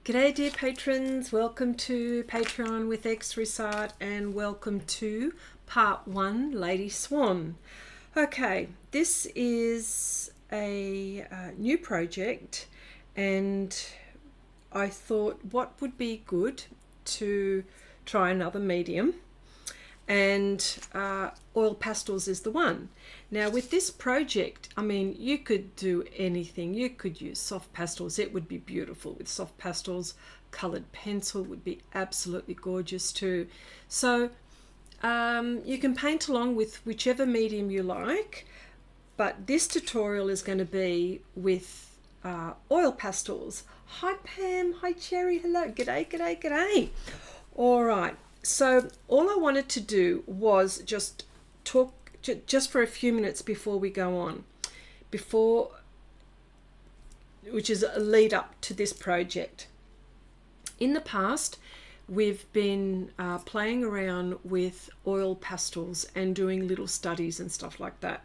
G'day dear patrons, welcome to Patreon with Xrissart and welcome to part 1, Lady Swan. Okay, this is a new project and I thought what would be good to try another medium, and oil pastels is the one. Now with this project, I mean, you could do anything. You could use soft pastels. It would be beautiful with soft pastels. Colored pencil would be absolutely gorgeous too. So you can paint along with whichever medium you like, but this tutorial is going to be with oil pastels. Hi Pam, hi Cherry, hello, g'day, g'day, g'day. All right. So all I wanted to do was just talk just for a few minutes before we go on, which is a lead up to this project. In the past, we've been playing around with oil pastels and doing little studies and stuff like that.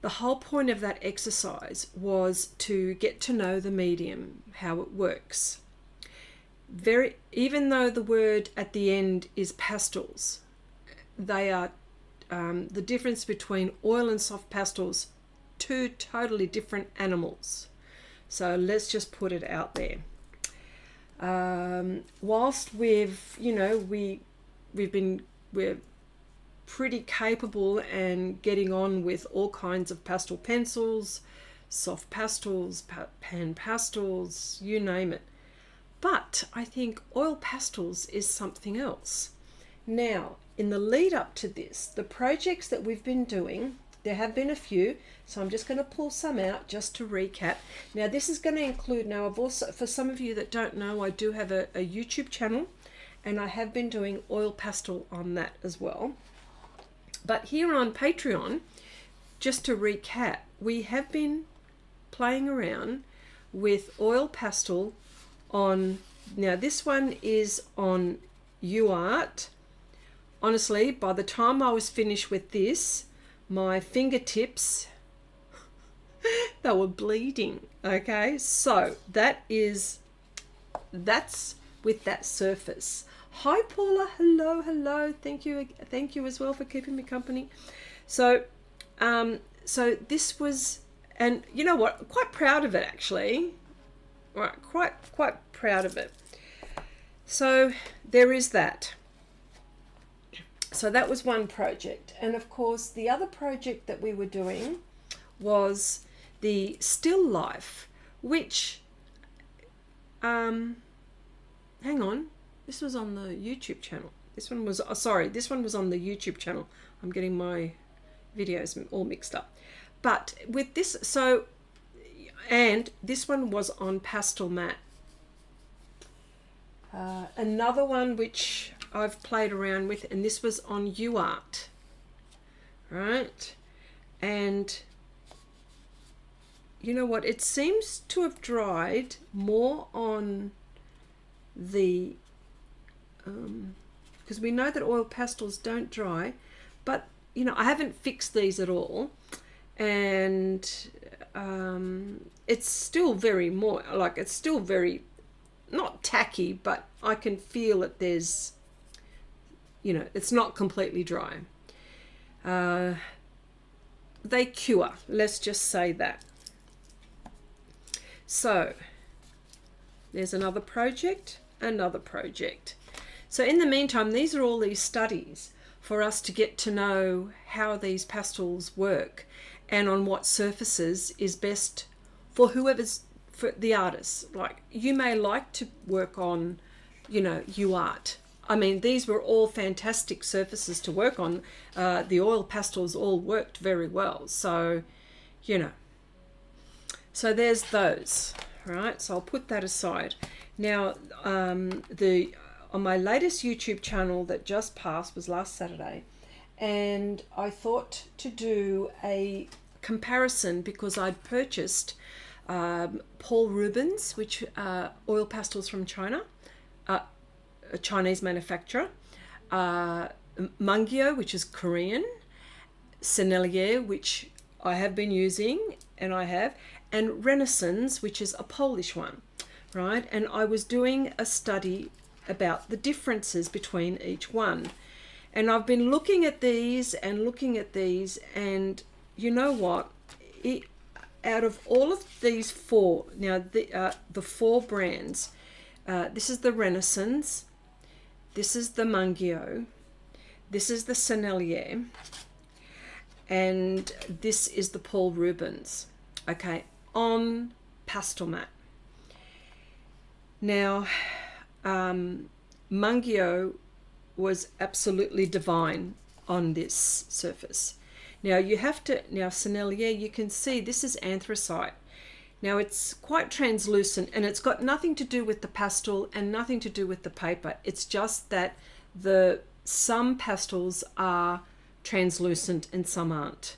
The whole point of that exercise was to get to know the medium, how it works. Even though the word at the end is pastels, they are the difference between oil and soft pastels, two totally different animals. So let's just put it out there. Whilst we're pretty capable and getting on with all kinds of pastel pencils, soft pastels, pan pastels, you name it. But I think oil pastels is something else. Now, in the lead up to this, the projects that we've been doing, there have been a few, so I'm just going to pull some out just to recap. Now, this is going to include, now I've also, for some of you that don't know, I do have a YouTube channel, and I have been doing oil pastel on that as well. But here on Patreon, just to recap, we have been playing around with oil pastel on, now this one is on Xrissart. Honestly, by the time I was finished with this, my fingertips, they were bleeding. Okay, so that's with that surface. Hi Paula, hello, hello. Thank you as well for keeping me company. So so this was, and you know what, I'm quite proud of it actually. Right, quite proud of it. So there is that. So that was one project, and of course the other project that we were doing was the still life, which hang on, this was on the YouTube channel. This one was this one was on the YouTube channel. I'm getting my videos all mixed up. But with this, so, and this one was on Pastelmat. Another one which I've played around with, and this was on Xrissart, right? And you know what, it seems to have dried more on the because we know that oil pastels don't dry, but you know, I haven't fixed these at all, and it's still very it's still very not tacky, but I can feel that there's, you know, it's not completely dry. They cure, let's just say that. So there's another project. So in the meantime, these are all these studies for us to get to know how these pastels work and on what surfaces is best for whoever's, for the artist. Like, you may like to work on, you know, Xrissart. I mean, these were all fantastic surfaces to work on. The oil pastels all worked very well. So, you know, so there's those, right? So I'll put that aside. Now, on my latest YouTube channel that just passed was last Saturday, and I thought to do a comparison because I'd purchased Paul Rubens, which oil pastels from China, a Chinese manufacturer, Mungyo, which is Korean, Sennelier, which I have been using, and and Renesans, which is a Polish one, right? And I was doing a study about the differences between each one. And I've been looking at these and looking at these, and you know what? Out of all of these four, now the four brands, this is the Renesans, this is the Mungyo, this is the Sennelier, and this is the Paul Rubens, okay, on Pastelmat. Now, Mungyo was absolutely divine on this surface. Now you have to, now Sennelier, you can see this is anthracite. Now it's quite translucent, and it's got nothing to do with the pastel and nothing to do with the paper. It's just that some pastels are translucent and some aren't,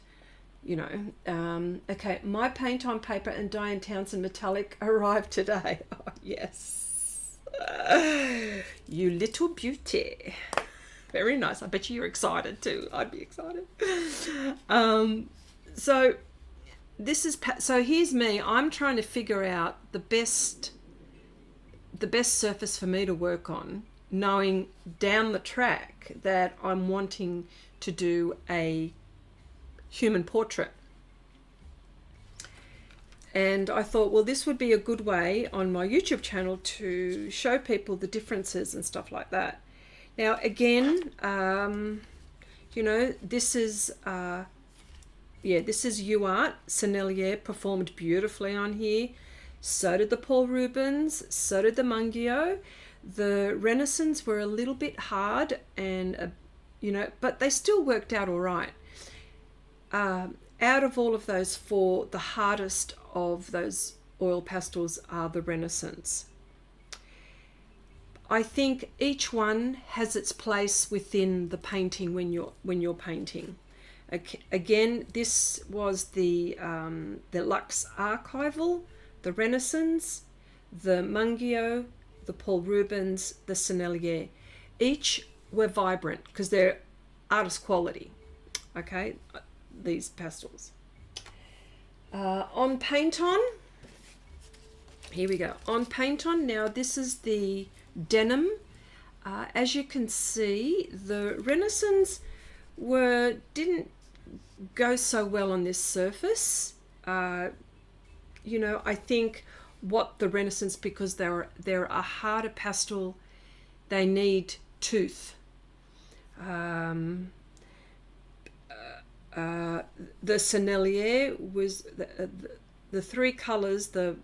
you know. Okay, my paint on paper and Diane Townsend metallic arrived today. Oh yes. You little beauty. Very nice. I bet you're excited too. I'd be excited. So this is, so here's me. I'm trying to figure out the best surface for me to work on, knowing down the track that I'm wanting to do a human portrait. And I thought, well, this would be a good way on my YouTube channel to show people the differences and stuff like that. Now, again, you know, this is, this is UArt. Sennelier performed beautifully on here. So did the Paul Rubens. So did the Mungyo. The Renesans were a little bit hard, and, you know, but they still worked out all right. Out of all of those four, the hardest of those oil pastels are the Renesans. I think each one has its place within the painting when you're painting. Again, this was the Luxe Archival, the Renesans, the Mungyo, the Paul Rubens, the Sennelier. Each were vibrant because they're artist quality. Okay, these pastels. On paint on, here we go. On paint on, now this is the denim. As you can see, the Renesans didn't go so well on this surface. You know, I think what the Renesans, because they're a harder pastel, they need tooth. The Sennelier was the three colors, the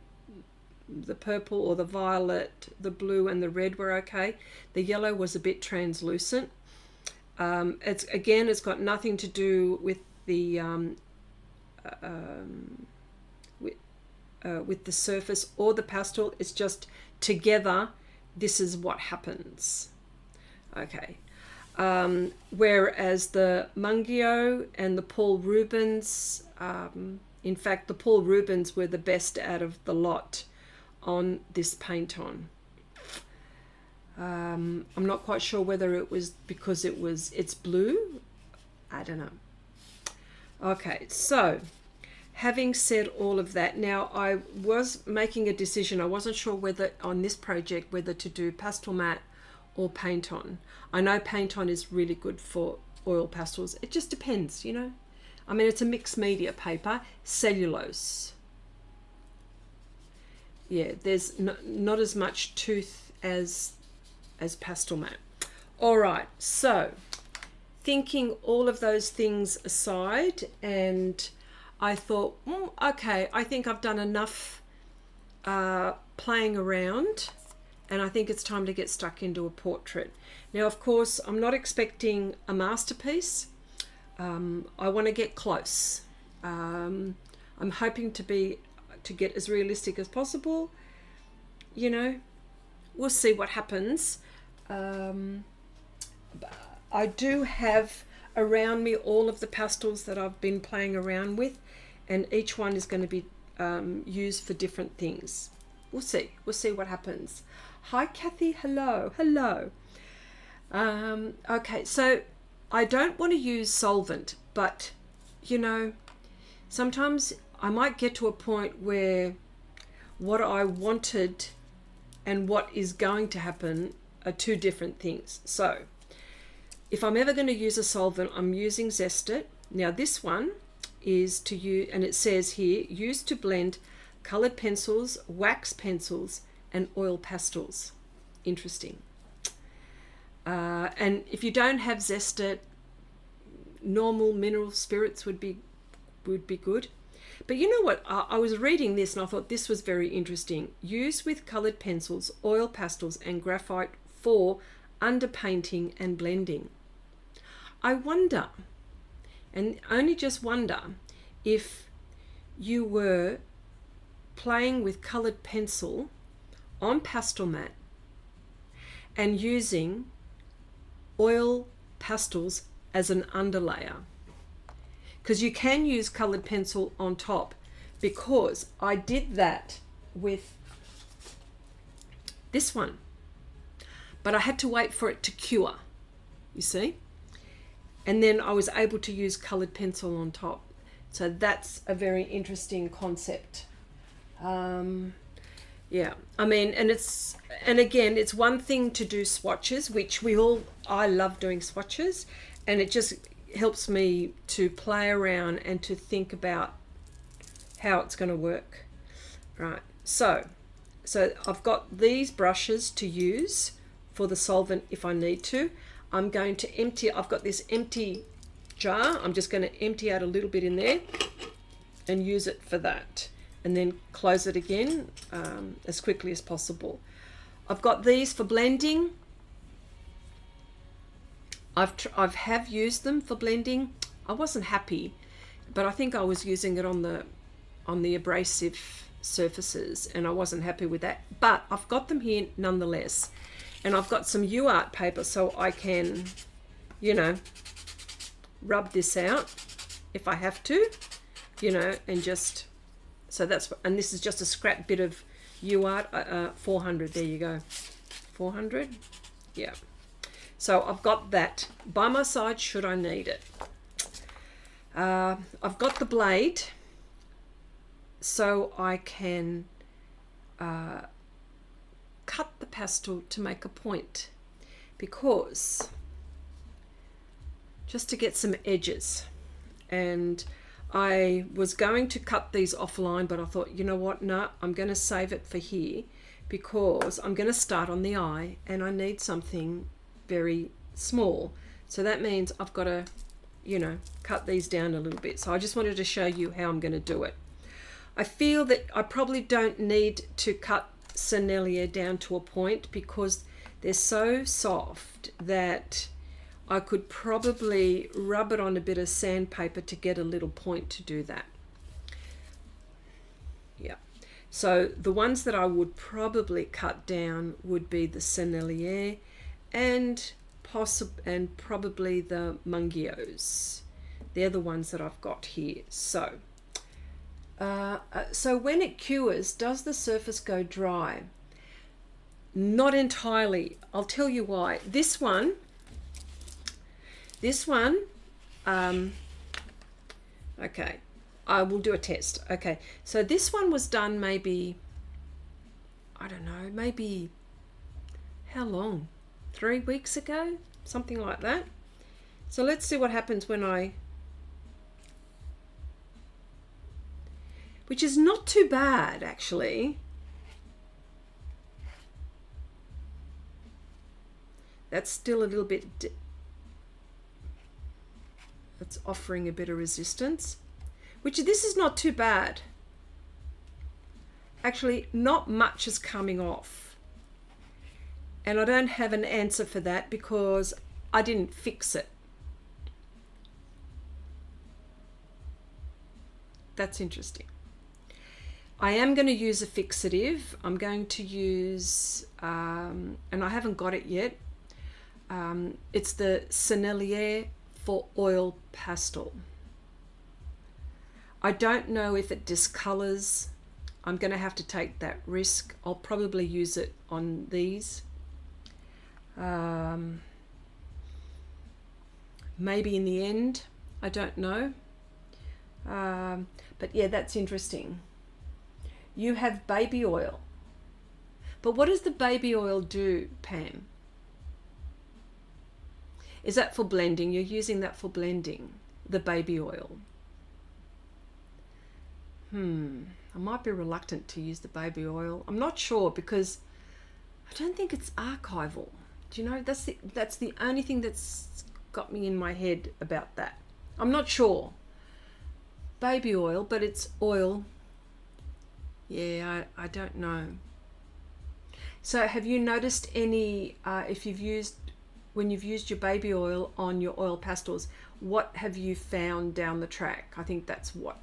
purple or the violet, the blue and the red were okay. The yellow was a bit translucent. It's got nothing to do with the with the surface or the pastel. It's just together, this is what happens. Okay. Whereas the Mungyo and the Paul Rubens, in fact the Paul Rubens were the best out of the lot on this paint on. I'm not quite sure whether it was because it's blue. I don't know. Okay, so having said all of that, now I was making a decision. I wasn't sure whether on this project whether to do Pastelmat or paint on. I know paint on is really good for oil pastels. It just depends, you know. I mean, it's a mixed media paper, cellulose. Yeah, there's not as much tooth as Pastelmat. All right, so thinking all of those things aside, and I thought, okay, I think I've done enough playing around, and I think it's time to get stuck into a portrait. Now, of course, I'm not expecting a masterpiece. I want to get close. I'm hoping to get as realistic as possible. You know, we'll see what happens. I do have around me all of the pastels that I've been playing around with, and each one is going to be used for different things. We'll see what happens. Hi Kathy, hello. Okay, so I don't want to use solvent, but you know, sometimes I might get to a point where what I wanted and what is going to happen are two different things. So if I'm ever going to use a solvent, I'm using Xrissart. Now this one is to use, and it says here, used to blend colored pencils, wax pencils, and oil pastels. Interesting. And if you don't have Xrissart, normal mineral spirits would be good. But you know what? I was reading this and I thought this was very interesting. Used with colored pencils, oil pastels, and graphite for underpainting and blending. I wonder, and only just wonder, if you were playing with colored pencil on Pastelmat and using oil pastels as an underlayer, because you can use colored pencil on top, because I did that with this one, but I had to wait for it to cure, you see, and then I was able to use colored pencil on top. So that's a very interesting concept. Yeah, I mean, and again, it's one thing to do swatches, which I love doing swatches, and it just helps me to play around and to think about how it's going to work. Right, so I've got these brushes to use for the solvent if I need to. I'm going to empty, I've got this empty jar, I'm just going to empty out a little bit in there and use it for that, and then close it again as quickly as possible. I've got these for blending. I've used them for blending. I wasn't happy, but I think I was using it on the abrasive surfaces and I wasn't happy with that. But I've got them here nonetheless, and I've got some UArt paper so I can, you know, rub this out if I have to, you know, and just, so that's, and this is just a scrap bit of UArt, 400, there you go, 400, yeah. So I've got that by my side should I need it. I've got the blade so I can cut the pastel to make a point, because just to get some edges. And I was going to cut these offline, but I thought, you know what, no, I'm going to save it for here, because I'm going to start on the eye and I need something very small. So that means I've got to, you know, cut these down a little bit. So I just wanted to show you how I'm going to do it. I feel that I probably don't need to cut Sennelier down to a point, because they're so soft that I could probably rub it on a bit of sandpaper to get a little point to do that. Yeah. So the ones that I would probably cut down would be the Sennelier and probably the Mungyos. They're the ones that I've got here. So so when it cures, does the surface go dry? Not entirely. I'll tell you why. This one, okay, I will do a test. Okay, so this one was done maybe, I don't know, maybe, how long? 3 weeks ago? Something like that. So let's see what happens when which is not too bad actually. That's still a little bit, it's offering a bit of resistance, which this is not too bad. Actually, not much is coming off. And I don't have an answer for that because I didn't fix it. That's interesting. I am going to use a fixative. I'm going to use, and I haven't got it yet. It's the Sennelier Oil Pastel. I don't know if it discolors. I'm going to have to take that risk. I'll probably use it on these. Maybe in the end, I don't know. But yeah, that's interesting. You have baby oil. But what does the baby oil do, Pam? Is that for blending? You're using that for blending, the baby oil. I might be reluctant to use the baby oil. I'm not sure because I don't think it's archival. Do you know, that's the only thing that's got me in my head about that. I'm not sure. Baby oil, but it's oil. Yeah, I don't know. So have you noticed any, when you've used your baby oil on your oil pastels, what have you found down the track? I think that's what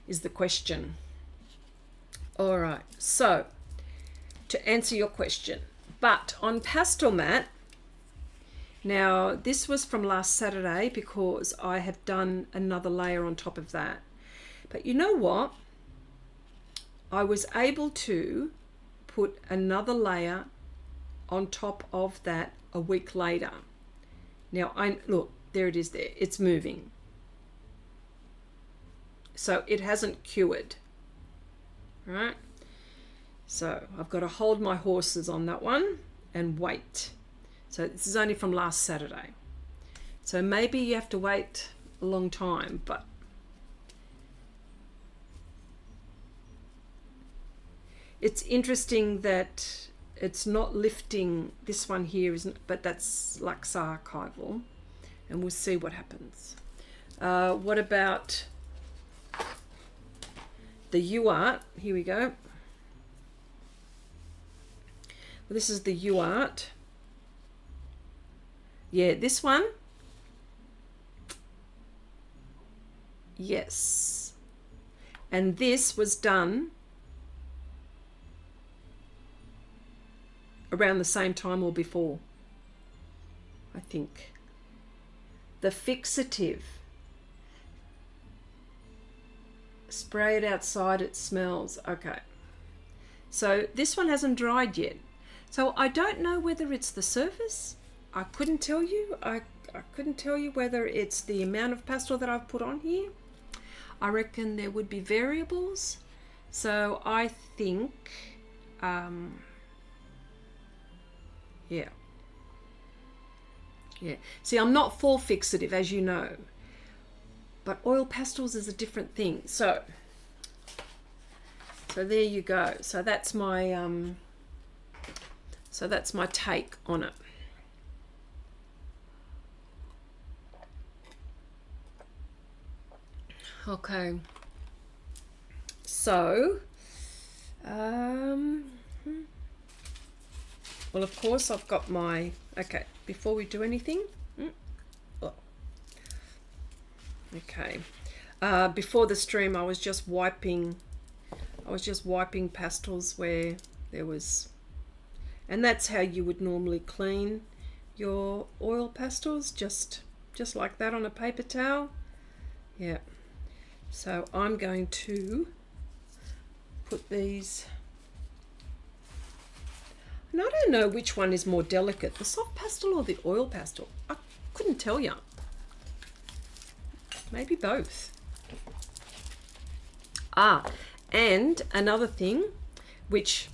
is the question. All right, so to answer your question, but on Pastelmat, now this was from last Saturday because I have done another layer on top of that. But you know what? I was able to put another layer on top of that a week later. Now, look, there it is there. It's moving. So it hasn't cured, right? So I've got to hold my horses on that one and wait. So this is only from last Saturday. So maybe you have to wait a long time, but it's interesting that it's not lifting. This one here isn't, but that's Lux archival, and we'll see what happens. What about the UArt? Here we go. Well, this is the UArt. Yeah, this one. Yes. And this was done around the same time or before, I think. The fixative. Spray it outside, it smells. Okay. So this one hasn't dried yet. So I don't know whether it's the surface. I couldn't tell you. I couldn't tell you whether it's the amount of pastel that I've put on here. I reckon there would be variables. So I think, yeah. See, I'm not full fixative, as you know. But oil pastels is a different thing. So there you go. So that's my take on it. Okay. So well, of course I've got my, okay, before we do anything, okay, before the stream I was just wiping pastels where there was, and that's how you would normally clean your oil pastels, just like that on a paper towel. Yeah. So I'm going to put these, and I don't know which one is more delicate, the soft pastel or the oil pastel. I couldn't tell you. Maybe both. And another thing, which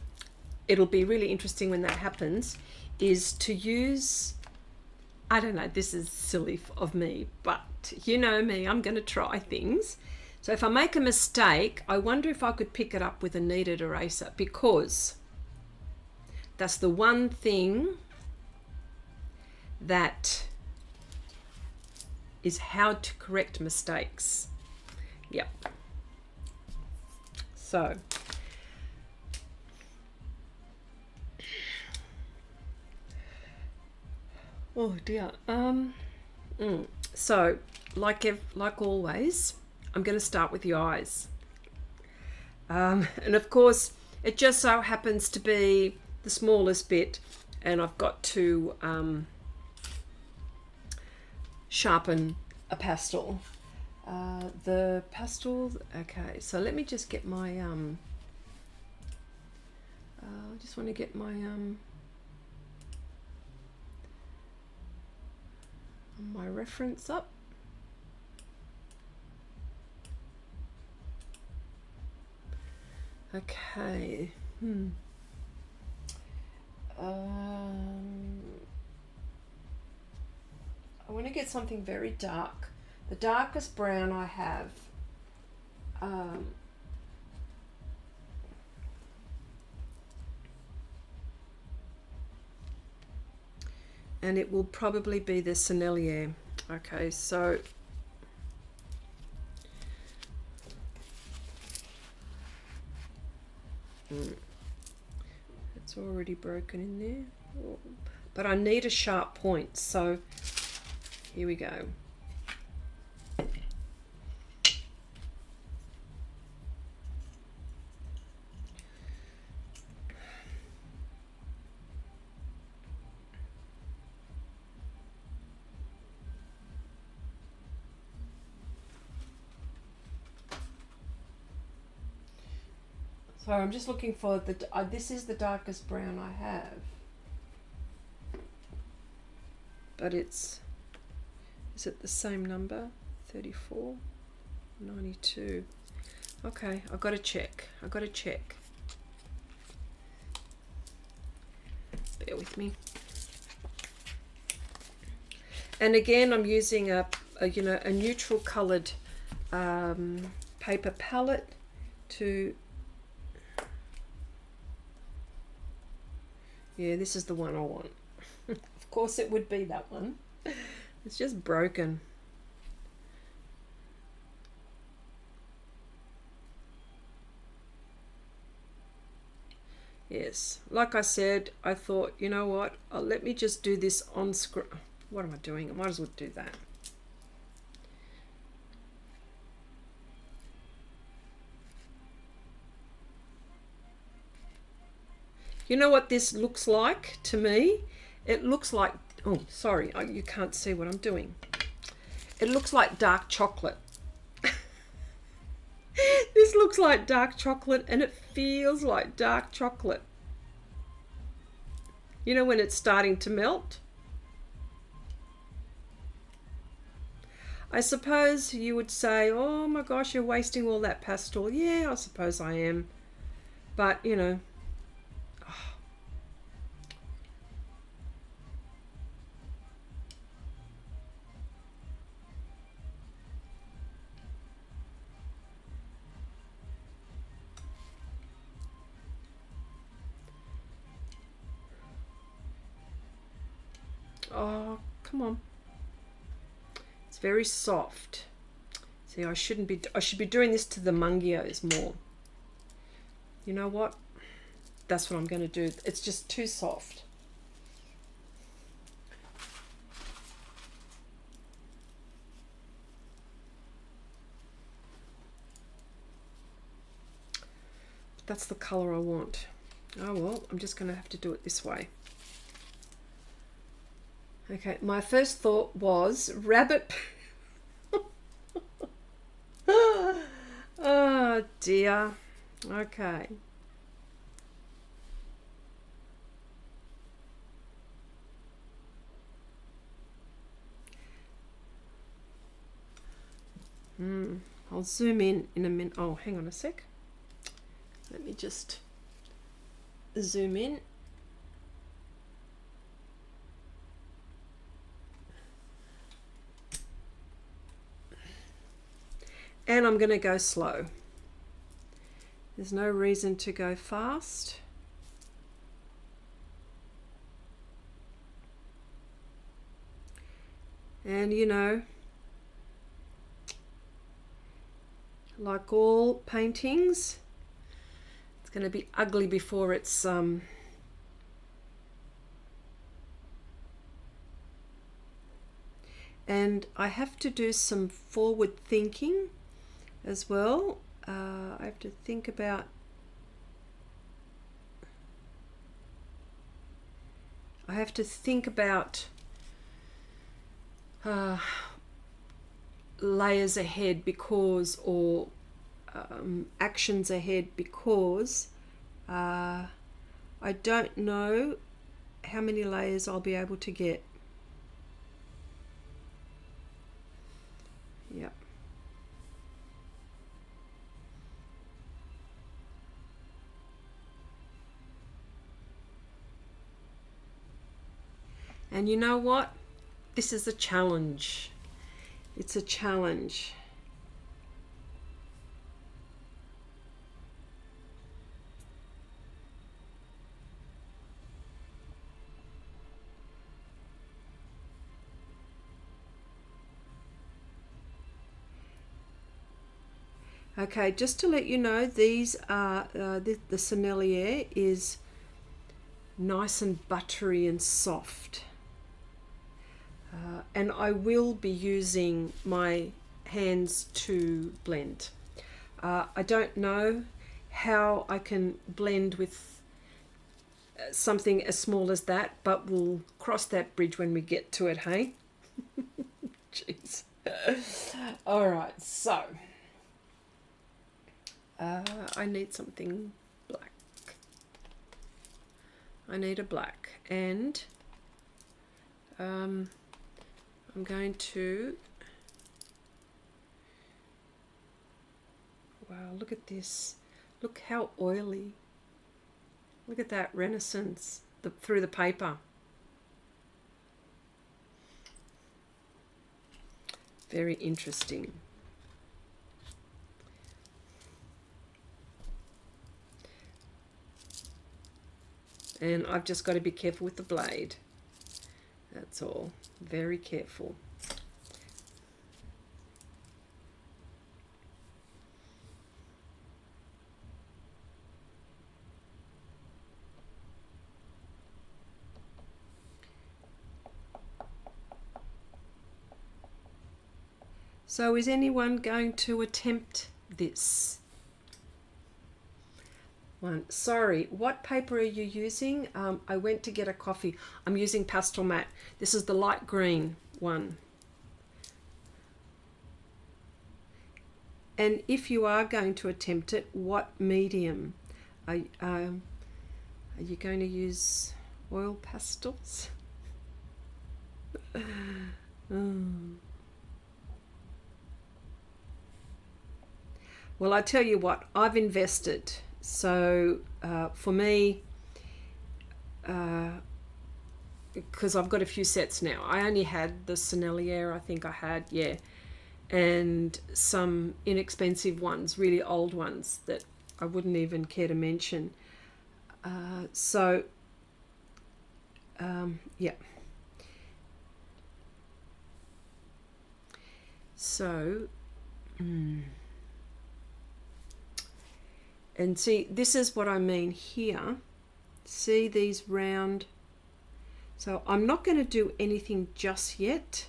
it'll be really interesting when that happens, is to use, I don't know, this is silly of me, but you know me, I'm going to try things. So if I make a mistake, I wonder if I could pick it up with a kneaded eraser, because that's the one thing that is how to correct mistakes. Yep. So oh dear. So like always, I'm going to start with the eyes. And of course, it just so happens to be the smallest bit, and I've got to sharpen a pastel. The pastel, okay, so let me just get my, I just want to get my, my reference up. Okay. I want to get something very dark. The darkest brown I have. And it will probably be the Sennelier. Okay, so it's already broken in there. But I need a sharp point, so here we go. So I'm just looking for the, this is the darkest brown I have. But it's, is it the same number? 34, 92. Okay, I've got to check. I've got to check. Bear with me. And again, I'm using a neutral coloured paper palette to, yeah, this is the one I want. Of course it would be that one. It's just broken. Yes, like I said, I thought, you know what, let me just do this on screen. What am I doing? I might as well do that. You know what this looks like to me? It looks like, oh, sorry, you can't see what I'm doing. It looks like dark chocolate. This looks like dark chocolate and it feels like dark chocolate. You know when it's starting to melt? I suppose you would say, oh my gosh, you're wasting all that pastel. Yeah, I suppose I am. But, you know. Oh, come on. It's very soft. See, I should be doing this to the Mungyos more. You know what? That's what I'm going to do. It's just too soft. That's the color I want. Oh well, I'm just going to have to do it this way. Okay, my first thought was rabbit. Oh dear. Okay. I'll zoom in a minute. Oh, hang on a sec. Let me just zoom in. And I'm going to go slow. There's no reason to go fast. And you know, like all paintings, it's going to be ugly before it's and I have to do some forward thinking as well. I have to think about layers ahead because, or actions ahead because I don't know how many layers I'll be able to get. Yep. And you know what? This is a challenge. It's a challenge. Okay, just to let you know, these are the Sennelier is nice and buttery and soft. And I will be using my hands to blend. I don't know how I can blend with something as small as that, but we'll cross that bridge when we get to it, hey? Jeez. All right, so I need something black. I need a black, and I'm going to, wow, look at this. Look how oily. Look at that Renesans through the paper. Very interesting. And I've just got to be careful with the blade. That's all. Very careful. So is anyone going to attempt this? One. Sorry, what paper are you using? I went to get a coffee. I'm using Pastelmat. This is the light green one. And if you are going to attempt it, what medium? Are you going to use oil pastels? Well, I tell you what, I've invested. So for me, because I've got a few sets now. I only had the Sennelier, I think I had, yeah, and some inexpensive ones, really old ones that I wouldn't even care to mention. Yeah. So, and see, this is what I mean here. See these round. So I'm not going to do anything just yet.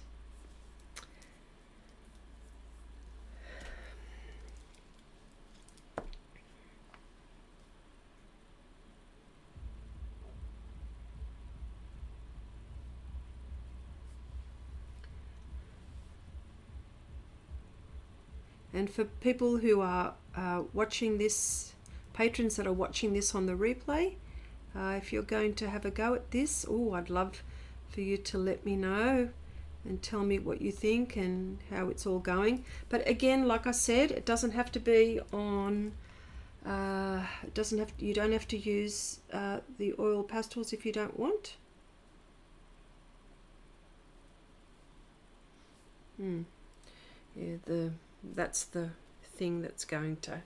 And for people who are watching this, patrons that are watching this on the replay, if you're going to have a go at this, I'd love for you to let me know and tell me what you think and how it's all going. But again, like I said, it doesn't have to be on, you don't have to use the oil pastels if you don't want. Yeah, that's the thing that's going to.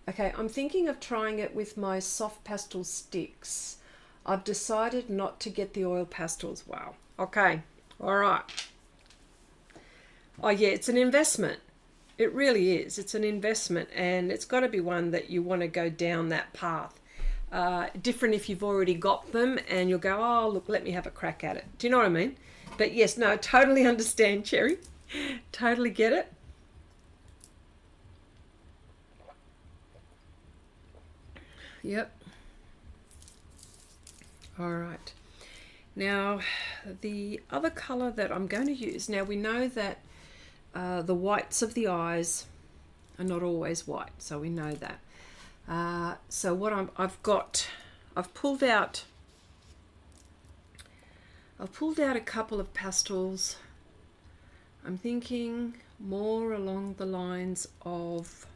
Okay, I'm thinking of trying it with my soft pastel sticks. I've decided not to get the oil pastels. Wow. Okay. All right. Oh yeah, it's an investment. It really is. It's an investment, and it's got to be one that you want to go down that path. Different if you've already got them and you'll go, oh, look, let me have a crack at it. Do you know what I mean? But yes, no, I totally understand, Cherry. Totally get it. Yep. All right. Now, the other color that I'm going to use, now we know that the whites of the eyes are not always white, so we know that. So what I've pulled out a couple of pastels. I'm thinking more along the lines of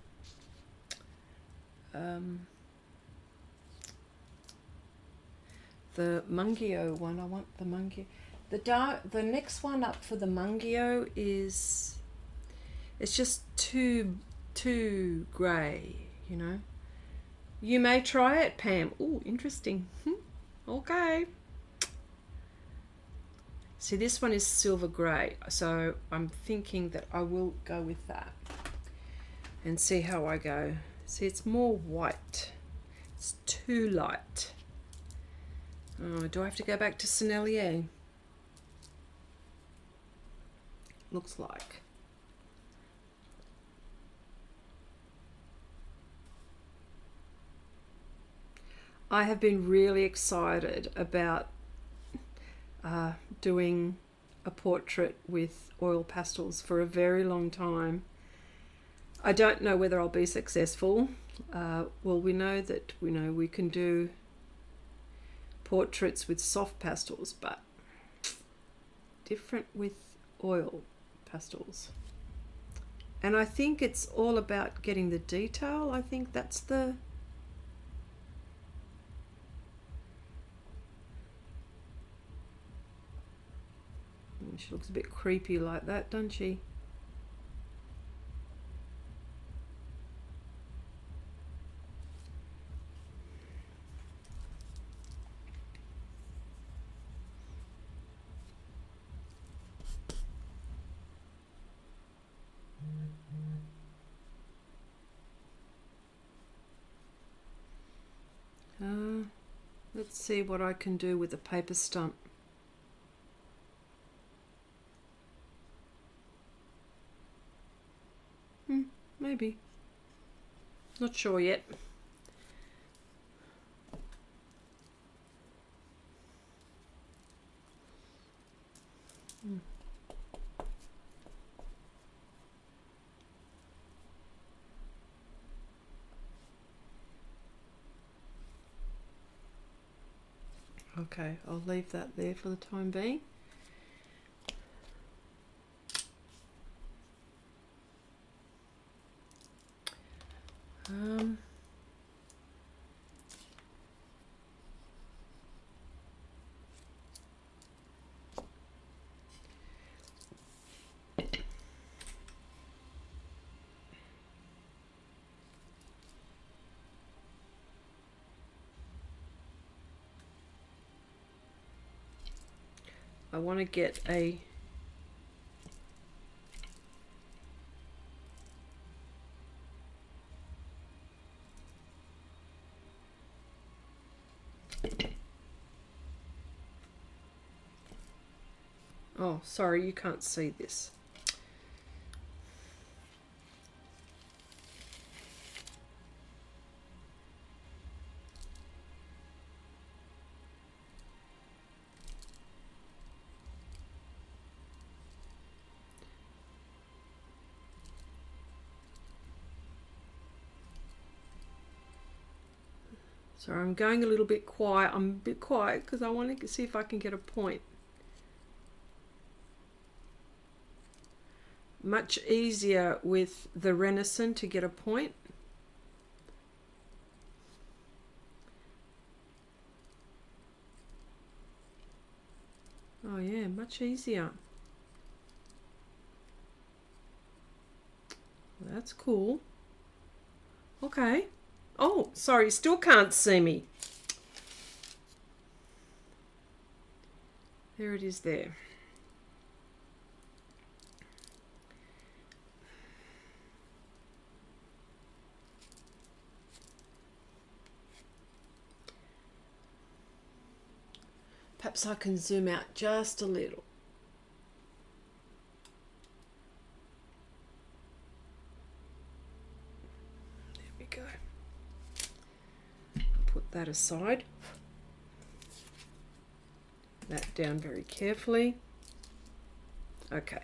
the Mungyo one. I want the Mungyo. The next one up for the Mungyo is, it's just too grey, you know. You may try it, Pam. Oh, interesting. Okay. See, this one is silver grey, so I'm thinking that I will go with that and see how I go. See, it's more white. It's too light. Oh, do I have to go back to Sennelier? Looks like. I have been really excited about doing a portrait with oil pastels for a very long time. I don't know whether I'll be successful. Well, we know that we can do portraits with soft pastels, but different with oil pastels. And I think it's all about getting the detail. I think that's the she looks a bit creepy like that, doesn't she? Let's see what I can do with a paper stump. Maybe. Not sure yet. Okay, I'll leave that there for the time being. I want to get a oh, sorry, you can't see this. Sorry, I'm going a little bit quiet. I'm a bit quiet because I want to see if I can get a point. Much easier with the Renesans to get a point. Oh yeah, much easier. That's cool. Okay. Oh, sorry, you still can't see me. There it is there. Perhaps I can zoom out just a little. There we go. Put that aside. That down very carefully. Okay.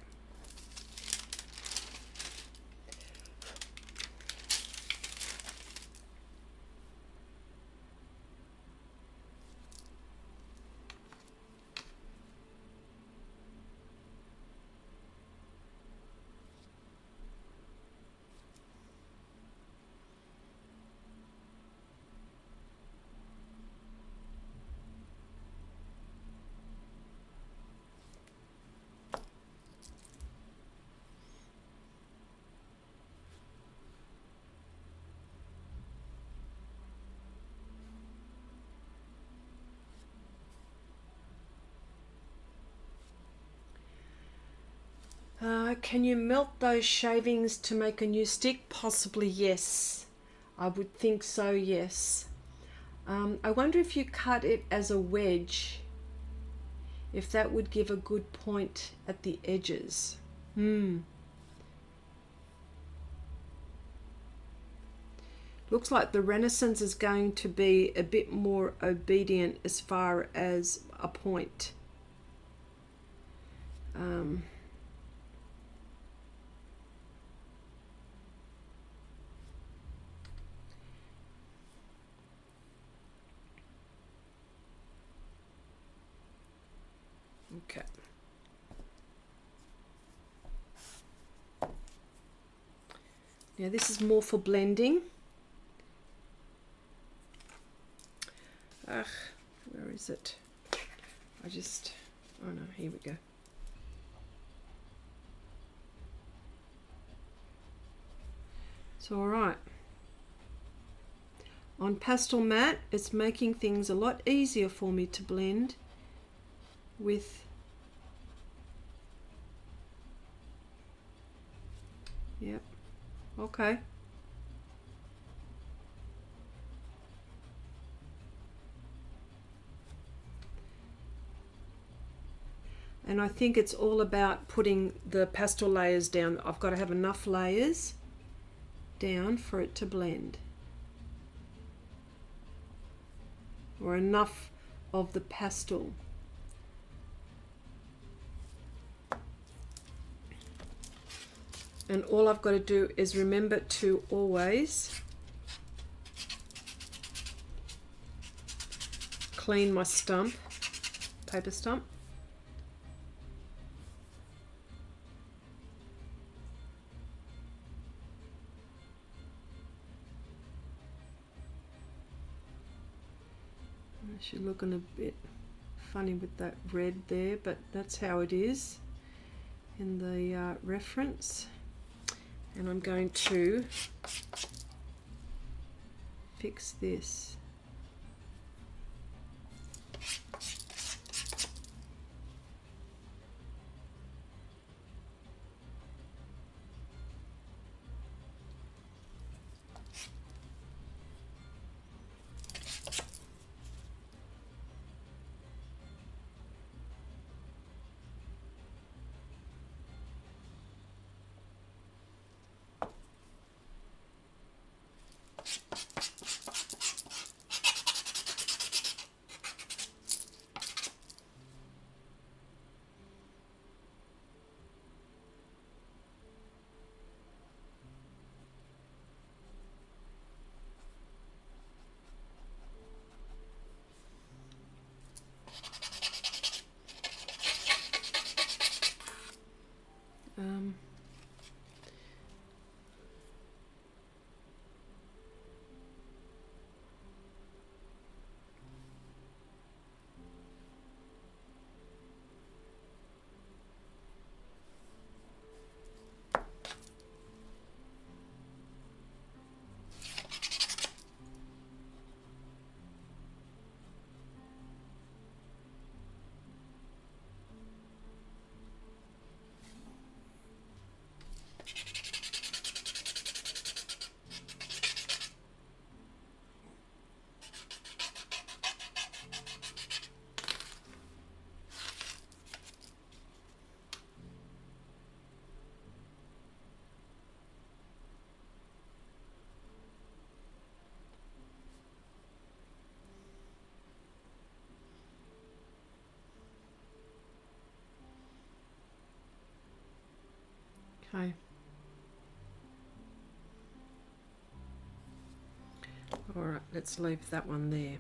Can you melt those shavings to make a new stick? Possibly, yes. I would think so, yes. I wonder if you cut it as a wedge, if that would give a good point at the edges. Looks like the Renesans is going to be a bit more obedient as far as a point. Okay. Now this is more for blending. Where is it? Oh no, here we go. So alright. On Pastelmat, it's making things a lot easier for me to blend with okay. And I think it's all about putting the pastel layers down. I've got to have enough layers down for it to blend, or enough of the pastel. And all I've got to do is remember to always clean my stump, paper stump. She's looking a bit funny with that red there, but that's how it is in the reference. And I'm going to fix this. Okay. All right, let's leave that one there.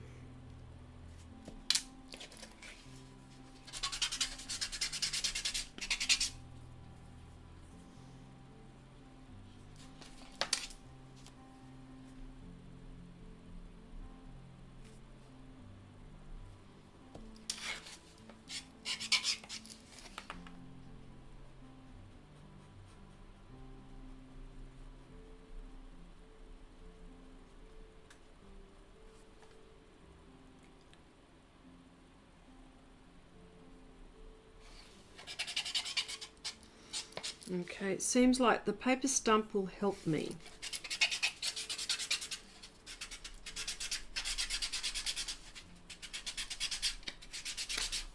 Okay, it seems like the paper stump will help me.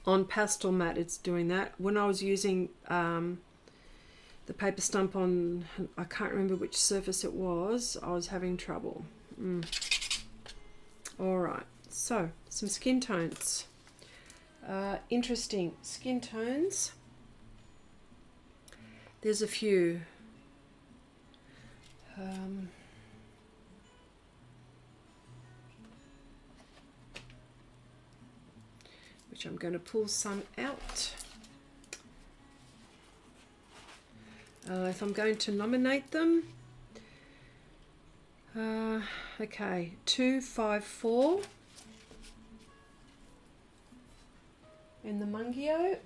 On Pastelmat, it's doing that. When I was using the paper stump on, I can't remember which surface it was, I was having trouble. Alright, so some skin tones. Interesting skin tones. There's a few. Which I'm going to pull some out. If I'm going to nominate them, okay, 254 in the Mungyo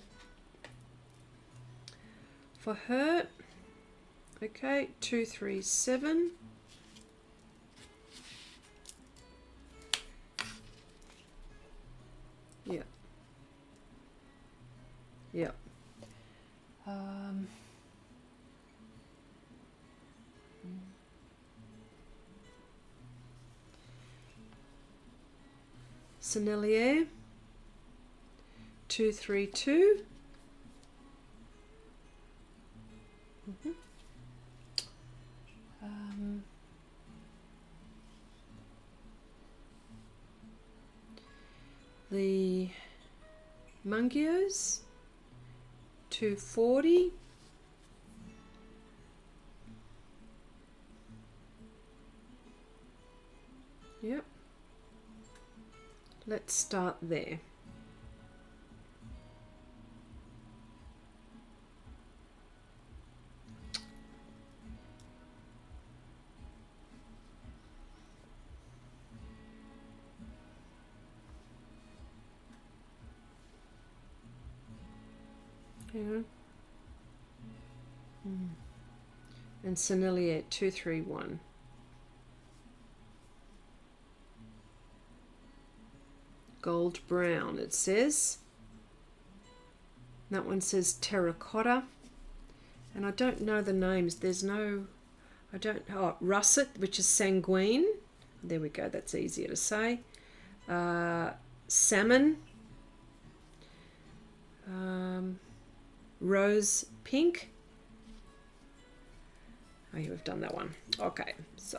for her. Okay, 237. Yeah. Yeah. Sennelier 232. The Mungyos 240. Yep. Let's start there. Hang on. And Sennelier 231. Gold brown, it says. That one says terracotta. And I don't know the names. There's no, I don't, oh, russet, which is sanguine. There we go, that's easier to say. Salmon. Rose pink. Oh, yeah, we've done that one. Okay, so.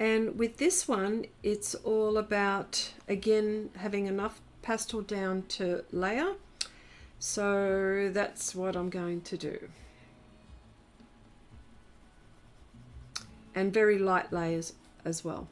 And with this one, it's all about, again, having enough pastel down to layer. So that's what I'm going to do. And very light layers as well.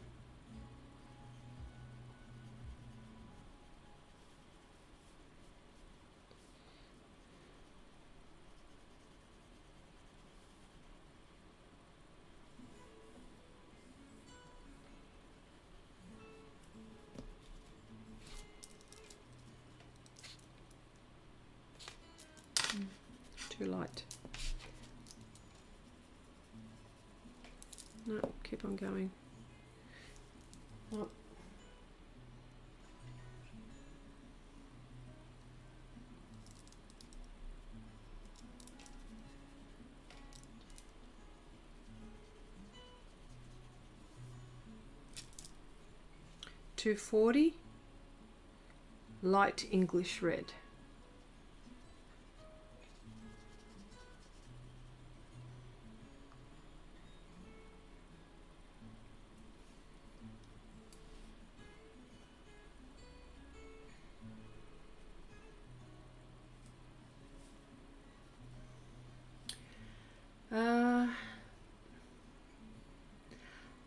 Too light. No, keep on going. Oh. $240 light English red.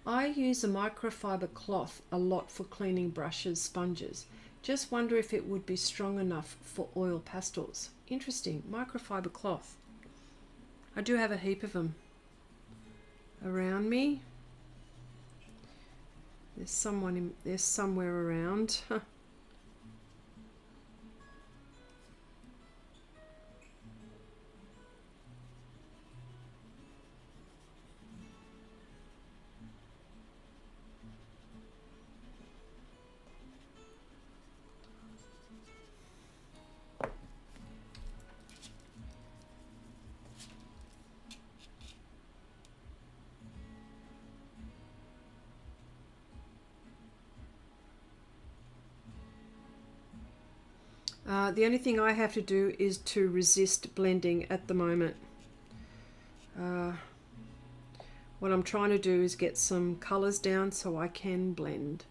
I use a microfiber cloth a lot for cleaning brushes, sponges. Just wonder if it would be strong enough for oil pastels. Interesting, microfiber cloth. I do have a heap of them. around me. There's someone there's somewhere around. The only thing I have to do is to resist blending at the moment. What I'm trying to do is get some colours down so I can blend.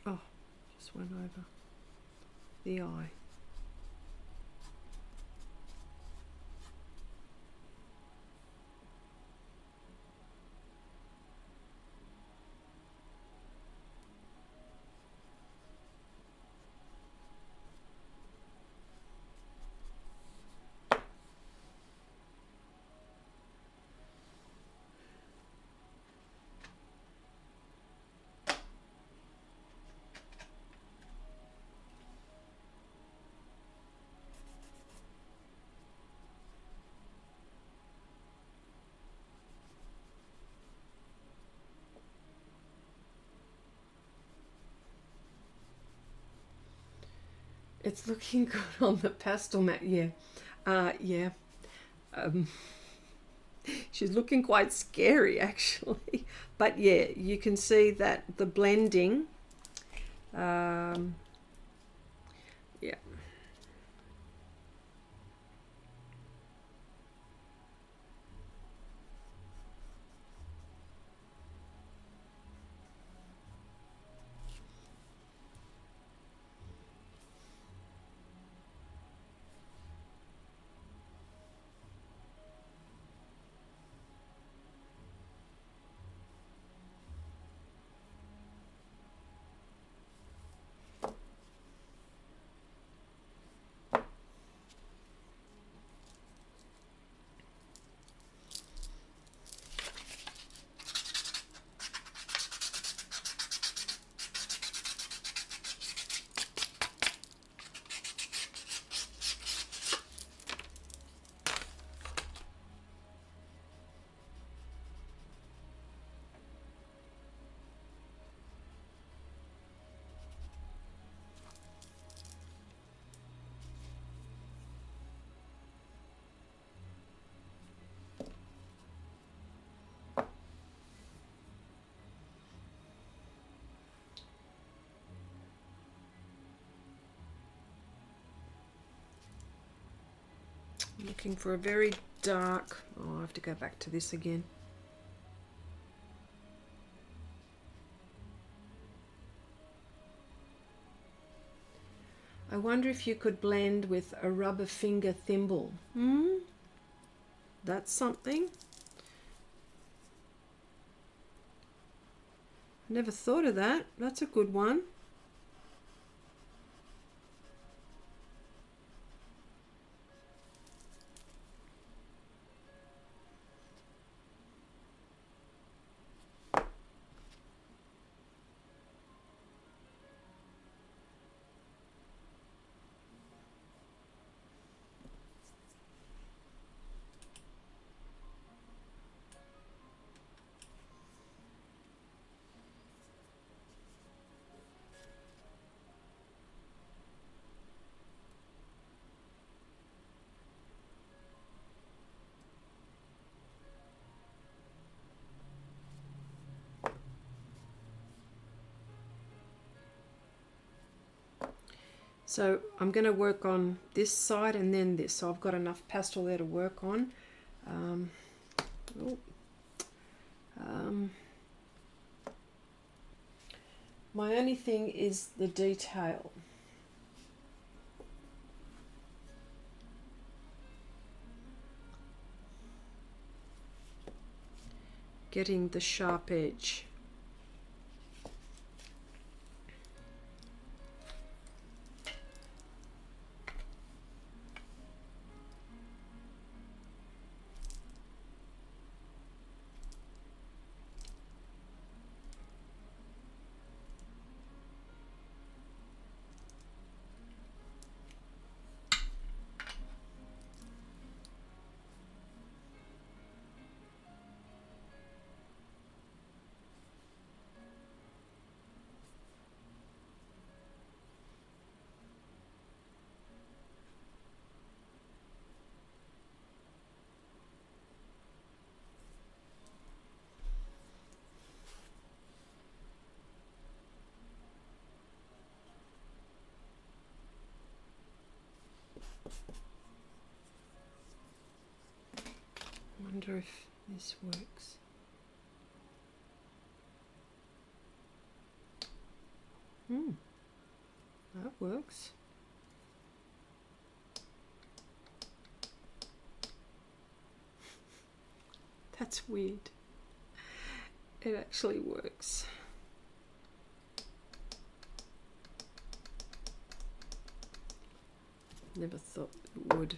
Oh, just went over the eye. It's looking good on the Pastelmat, yeah. Yeah. Um, she's looking quite scary actually. But yeah, you can see that the blending, yeah. I'm looking for a very dark, oh, I have to go back to this again. I wonder if you could blend with a rubber finger thimble. That's something. Never thought of that. That's a good one. So I'm going to work on this side and then this. So I've got enough pastel there to work on. My only thing is the detail. Getting the sharp edge. I wonder if this works. That works. That's weird. It actually works. Never thought it would.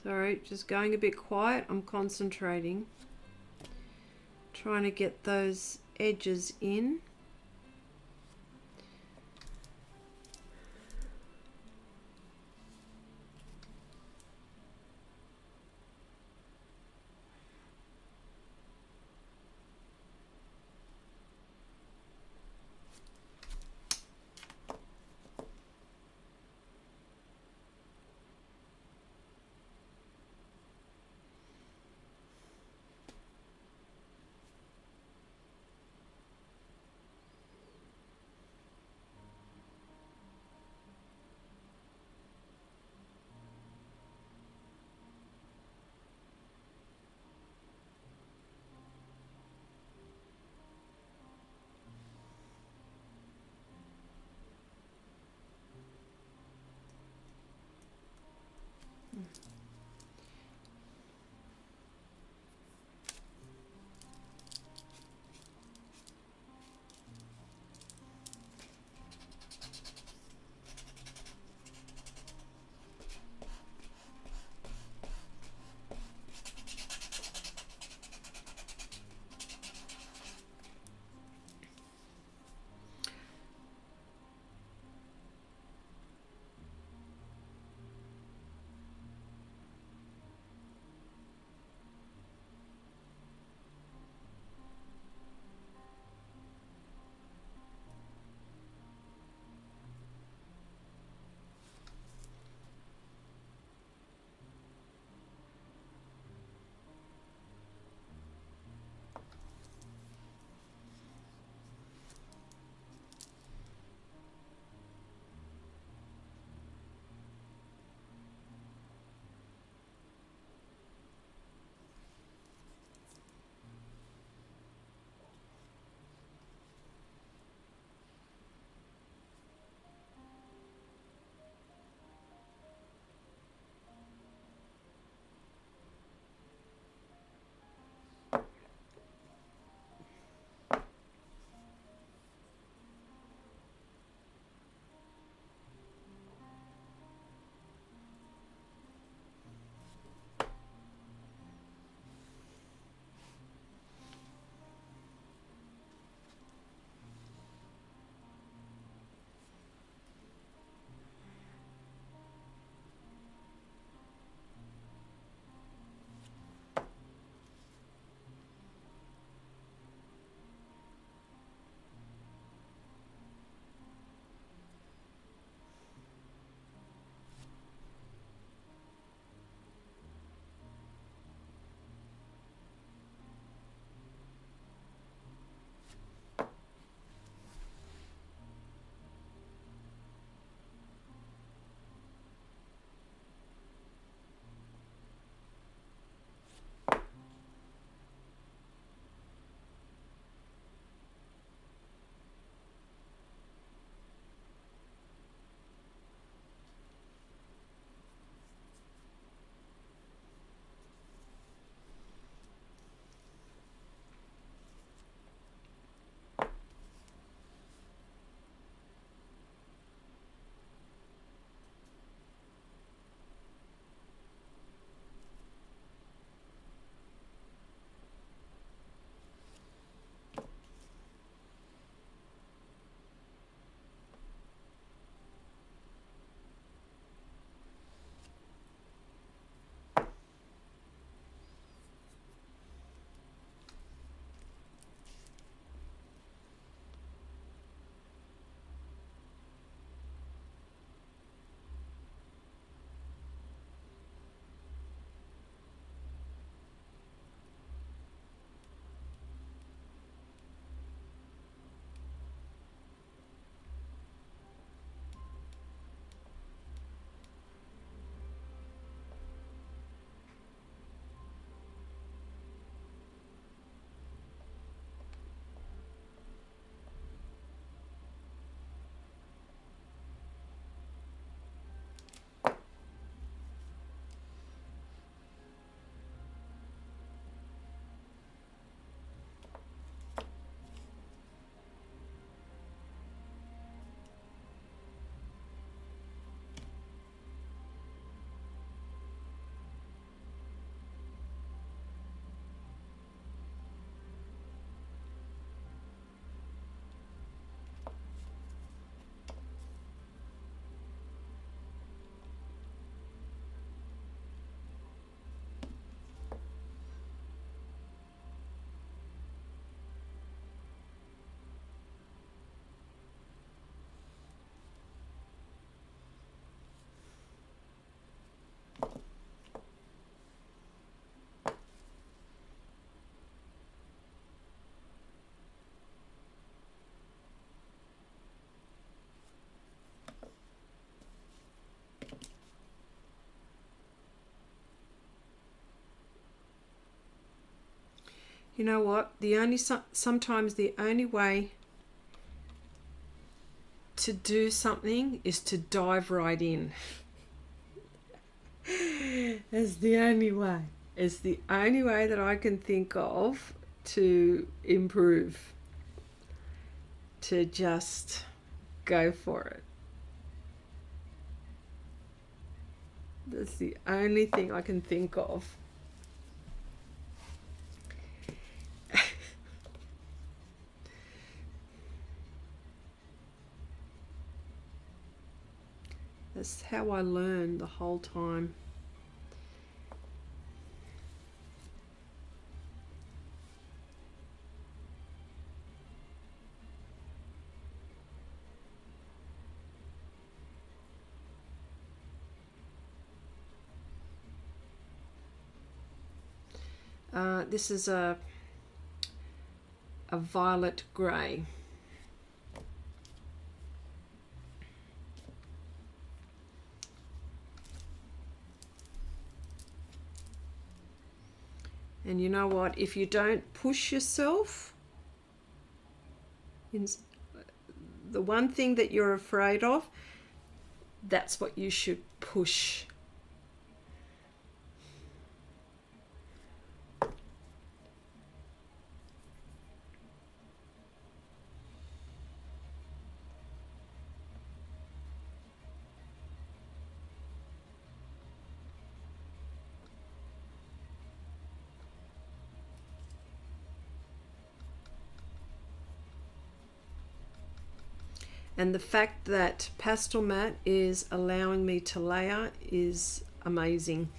Sorry, just going a bit quiet. I'm concentrating. Trying to get those edges in. You know what? Sometimes the only way to do something is to dive right in. It's the only way. It's the only way that I can think of to improve. To just go for it. That's the only thing I can think of. That's how I learn the whole time. This is a violet grey. And you know what? If you don't push yourself, the one thing that you're afraid of, that's what you should push. And the fact that Pastelmat is allowing me to layer is amazing.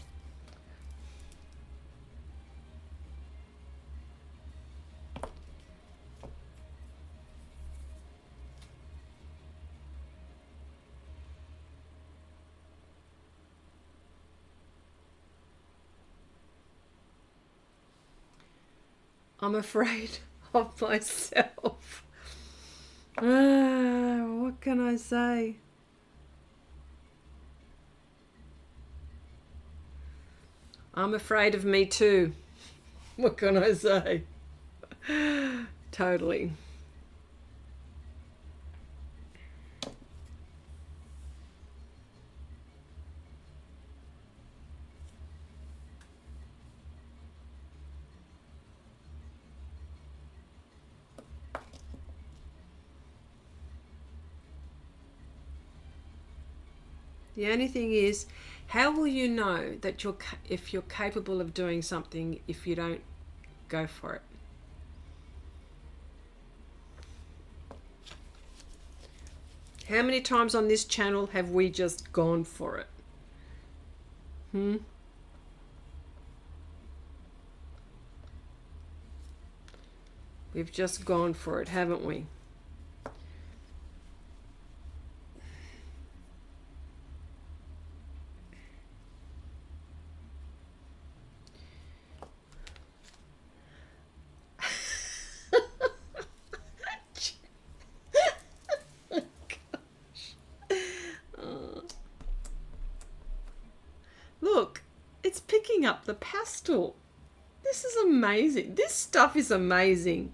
I'm afraid of myself. What can I say? I'm afraid of me too. What can I say? Totally. The only thing is, how will you know that if you're capable of doing something if you don't go for it? How many times on this channel have we just gone for it? We've just gone for it, haven't we? Look, it's picking up the pastel. This is amazing. This stuff is amazing.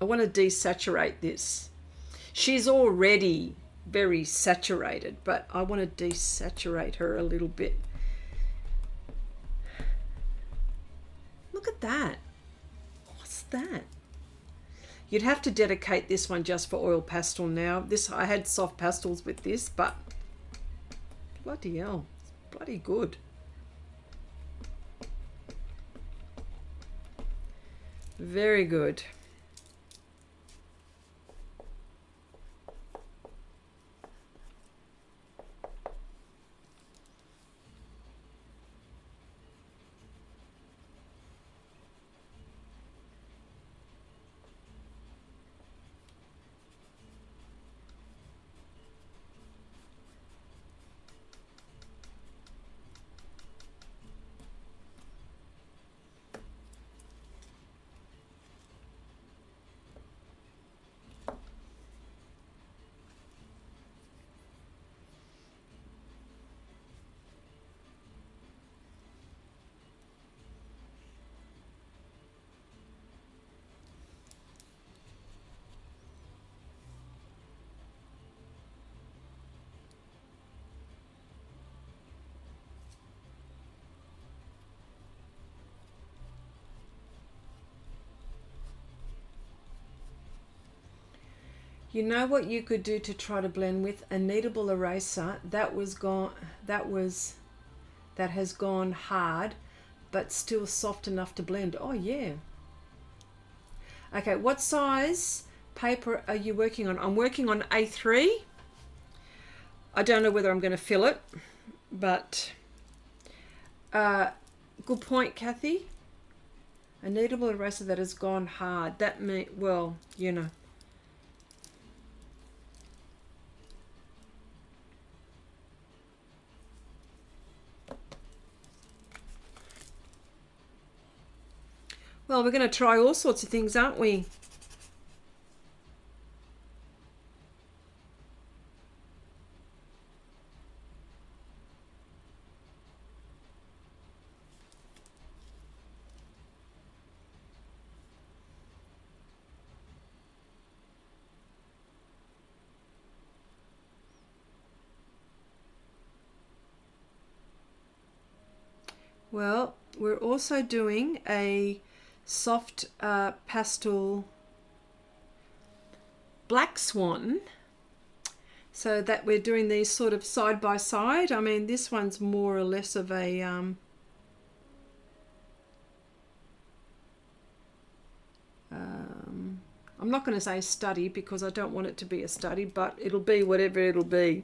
I want to desaturate this. She's already very saturated, but I want to desaturate her a little bit. Look at that. What's that? You'd have to dedicate this one just for oil pastel now. I had soft pastels with this, but bloody hell, it's bloody good. Very good. You know what you could do to try to blend with? A kneadable eraser that has gone hard but still soft enough to blend. Oh yeah. Okay, what size paper are you working on? I'm working on A3. I don't know whether I'm going to fill it, but good point, Kathy. A kneadable eraser that has gone hard. That may, well, you know. Well, we're going to try all sorts of things, aren't we? Well, we're also doing a soft pastel black swan, so that we're doing these sort of side by side. I mean, this one's more or less of a I'm not going to say study because I don't want it to be a study, but it'll be whatever it'll be.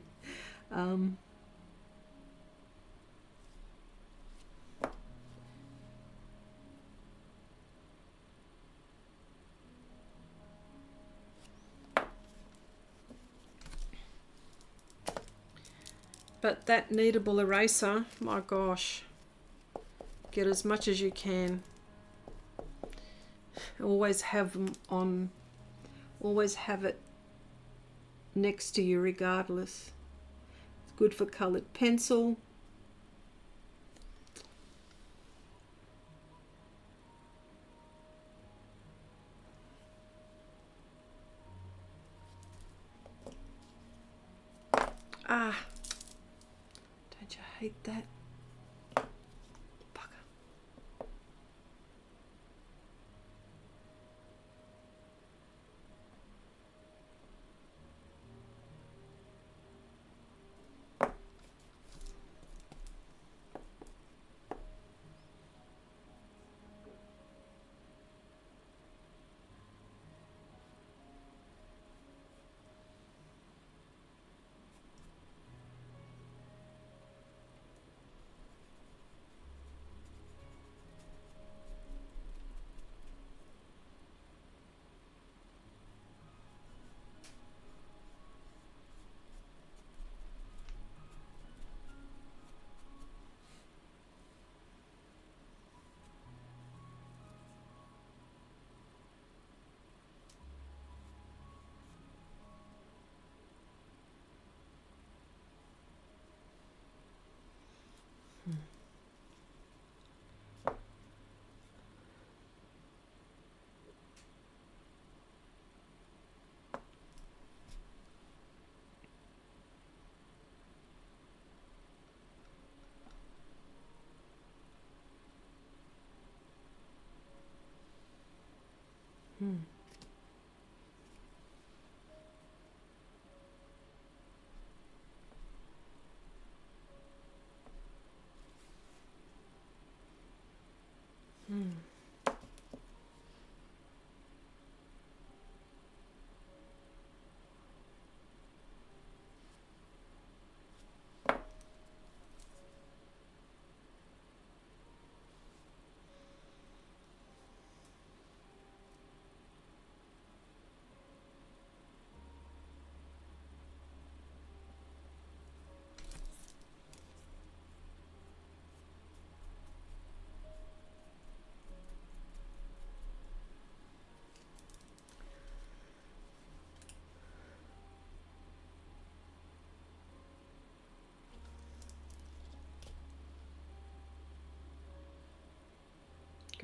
But that kneadable eraser, my gosh, get as much as you can. Always have them on, always have it next to you regardless. It's good for coloured pencil. Ah, don't you hate that?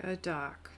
Go dark.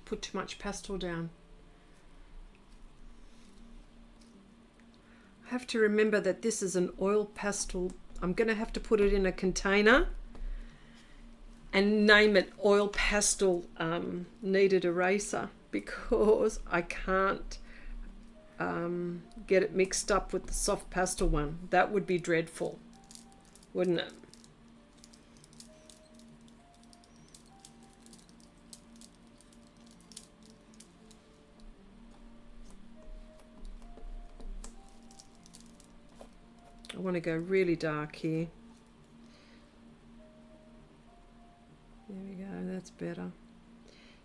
put too much pastel down. I have to remember that this is an oil pastel. I'm going to have to put it in a container and name it Oil Pastel Kneaded Eraser, because I can't get it mixed up with the soft pastel one. That would be dreadful, wouldn't it? I want to go really dark here. There we go, that's better.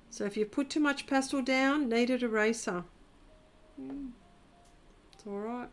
So if you put too much pastel down, kneaded eraser. It's all right.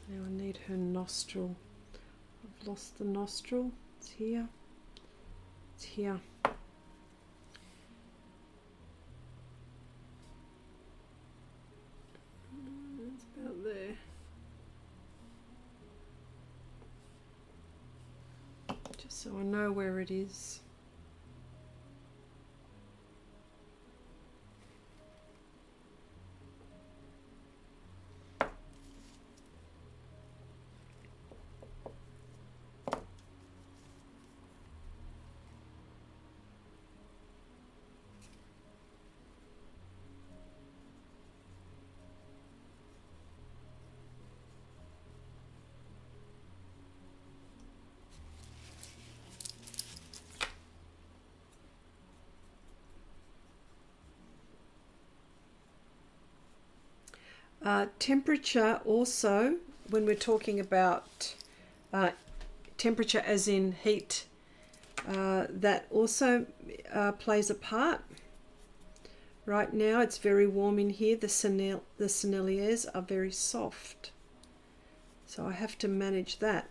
Now I need her nostril. I've lost the nostril. It's here. It's here. It's about there. Just so I know where it is. Temperature also, when we're talking about temperature as in heat, that also plays a part. Right now it's very warm in here. The Senneliers are very soft, so I have to manage that.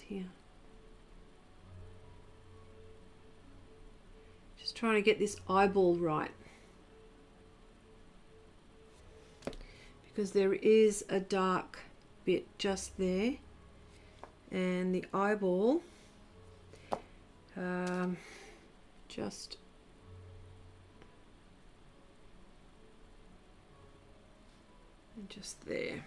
Here. Just trying to get this eyeball right, because there is a dark bit just there, and the eyeball just there.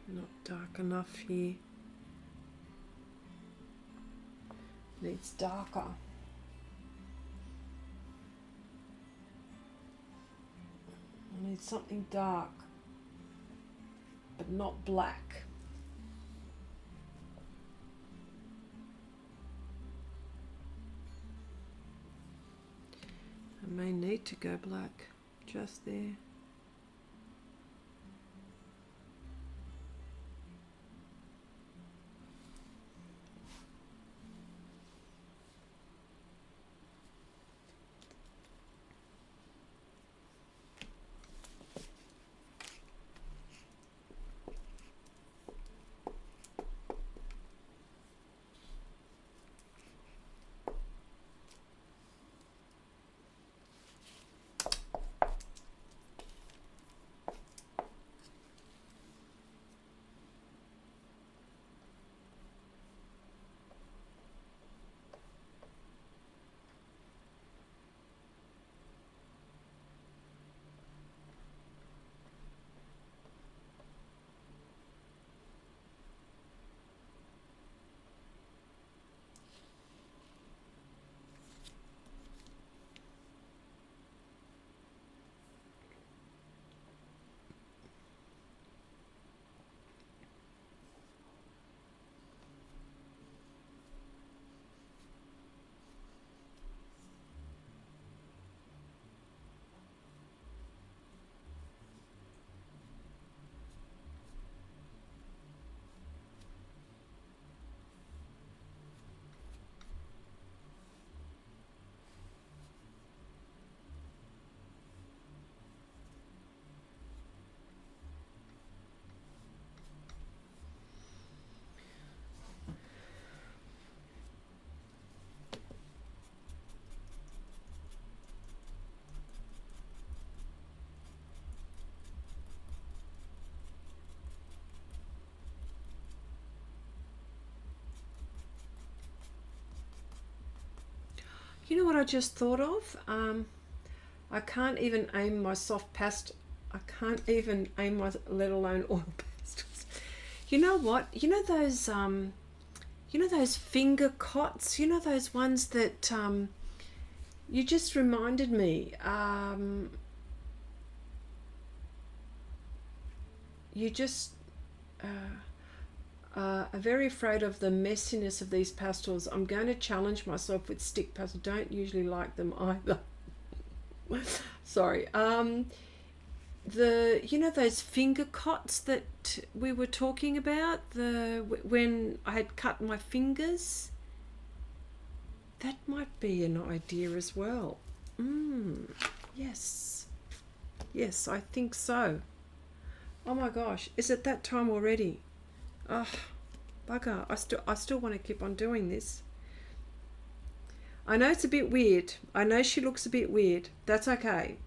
Not dark enough here. Needs darker. I need something dark, but not black. I may need to go black just there. You know what I just thought of? I can't even aim my soft pastel. I can't even aim my, let alone oil pastels. You know what? You know those finger cots. You know those ones that you just reminded me. You just are very afraid of the messiness of these pastels. I'm going to challenge myself with stick pastels. Don't usually like them either. Sorry. You know those finger cots that we were talking about, when I had cut my fingers? That might be an idea as well. Yes. Yes, I think so. Oh my gosh, is it that time already? Oh, bugger. I still want to keep on doing this. I know it's a bit weird. I know she looks a bit weird. That's okay.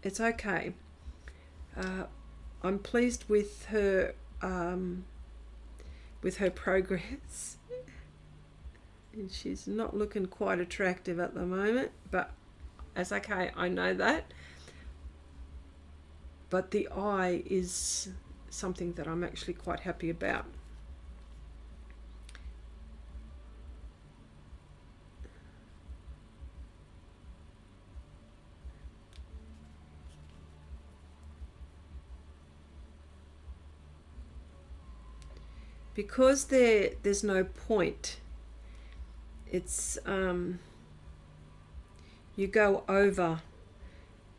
It's okay. I'm pleased with her progress. And she's not looking quite attractive at the moment, but that's okay. I know that. But the eye is something that I'm actually quite happy about. Because there's no point, it's you go over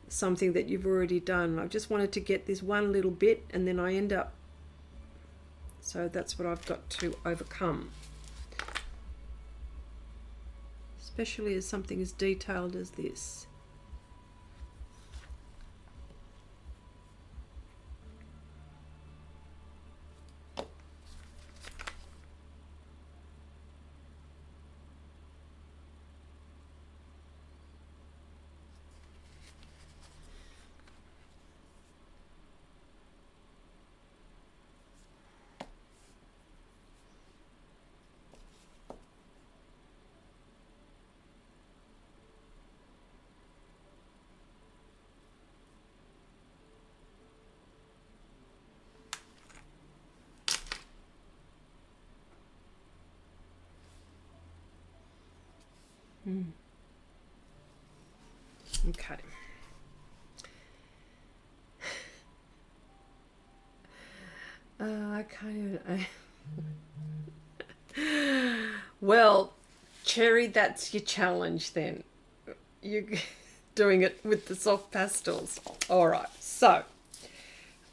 something that you've already done. I just wanted to get this one little bit, and then I end up, so that's what I've got to overcome, especially as something as detailed as this. Okay. I can't even. Well, Cherry, that's your challenge then. You're doing it with the soft pastels. All right. So,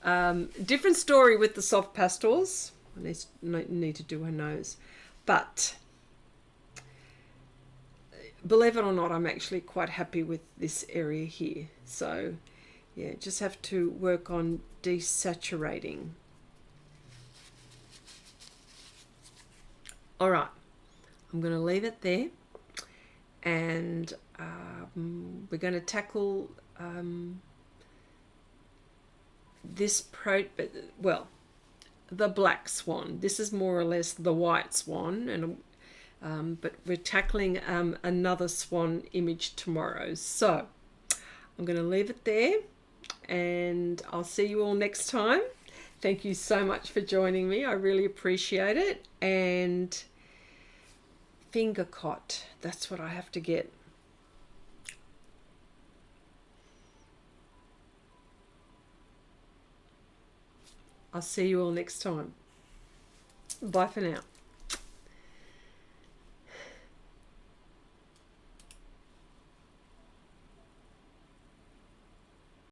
different story with the soft pastels. I need to do her nose, but believe it or not, I'm actually quite happy with this area here. So, yeah, just have to work on desaturating. All right, I'm going to leave it there, and we're going to tackle the black swan. This is more or less the white swan, and but we're tackling another swan image tomorrow. So I'm going to leave it there, and I'll see you all next time. Thank you so much for joining me. I really appreciate it. And finger cot, that's what I have to get. I'll see you all next time. Bye for now.